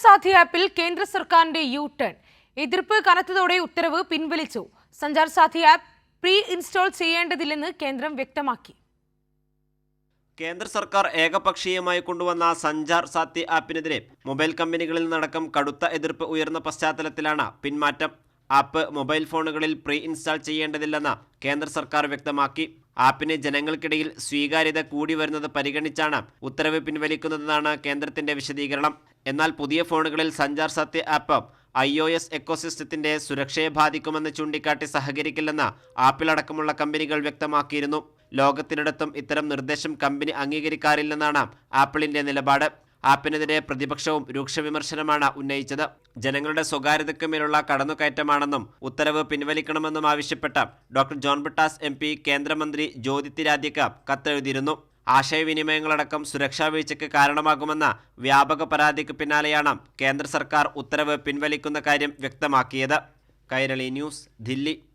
സാഥി ആപ്പിൽ കേന്ദ്ര സർക്കാരിന്റെ യു ടേൺ. എതിർപ്പ് കനത്തതോടെ ഉത്തരവ് പിൻവലിച്ചു. സഞ്ചാർ സാഥി ആപ്പ് പ്രീ ഇൻസ്റ്റാൾ ചെയ്യേണ്ടതില്ലെന്ന് കേന്ദ്രം വ്യക്തമാക്കി. കേന്ദ്ര സർക്കാർ ഏകപക്ഷീയമായി കൊണ്ടുവന്ന സഞ്ചാർ സാഥി ആപ്പിനെതിരെ മൊബൈൽ കമ്പനികളിൽ നിന്നടക്കം കടുത്ത എതിർപ്പ് ഉയർന്ന പശ്ചാത്തലത്തിലാണ് പിന്മാറ്റം. ആപ്പ് മൊബൈൽ ഫോണുകളിൽ പ്രീ ഇൻസ്റ്റാൾ ചെയ്യേണ്ടതില്ലെന്ന് കേന്ദ്ര സർക്കാർ വ്യക്തമാക്കി. ആപ്പിന് ജനങ്ങൾക്കിടയിൽ സ്വീകാര്യത കൂടി വരുന്നത് പരിഗണിച്ചാണ് ഉത്തരവ് പിൻവലിക്കുന്നതെന്നാണ് കേന്ദ്രത്തിന്റെ വിശദീകരണം. എന്നാൽ പുതിയ ഫോണുകളിൽ സഞ്ചാർ സാഥി ആപ്പ് iOS എക്കോസിസ്റ്റത്തിന്റെ സുരക്ഷയെ ബാധിക്കുമെന്ന് ചൂണ്ടിക്കാട്ടി സഹകരിക്കില്ലെന്ന് ആപ്പിൾ അടക്കമുള്ള കമ്പനികൾ വ്യക്തമാക്കിയിരുന്നു. ലോകത്തിനിടത്തും ഇത്തരം നിർദ്ദേശം കമ്പനി അംഗീകരിക്കാറില്ലെന്നാണ് ആപ്പിളിന്റെ നിലപാട്. ആപ്പിനെതിരെ പ്രതിപക്ഷവും രൂക്ഷ വിമർശനമാണ് ഉന്നയിച്ചത്. ജനങ്ങളുടെ സ്വകാര്യതയ്ക്ക് മേലുള്ള കടന്നുകയറ്റമാണെന്നും ഉത്തരവ് പിൻവലിക്കണമെന്നും ആവശ്യപ്പെട്ട് ഡോക്ടർ ജോൺ ബ്രിട്ടാസ് MP കേന്ദ്രമന്ത്രി ജ്യോതിരാദിത്യക്ക് കത്തെഴുതിയിരുന്നു. ആശയവിനിമയങ്ങളടക്കം സുരക്ഷാ വീഴ്ചയ്ക്ക് കാരണമാകുമെന്ന വ്യാപക പരാതിക്ക് പിന്നാലെയാണ് കേന്ദ്ര സർക്കാർ ഉത്തരവ് പിൻവലിക്കുന്ന കാര്യം വ്യക്തമാക്കിയത്. കൈരളി ന്യൂസ്, ദില്ലി.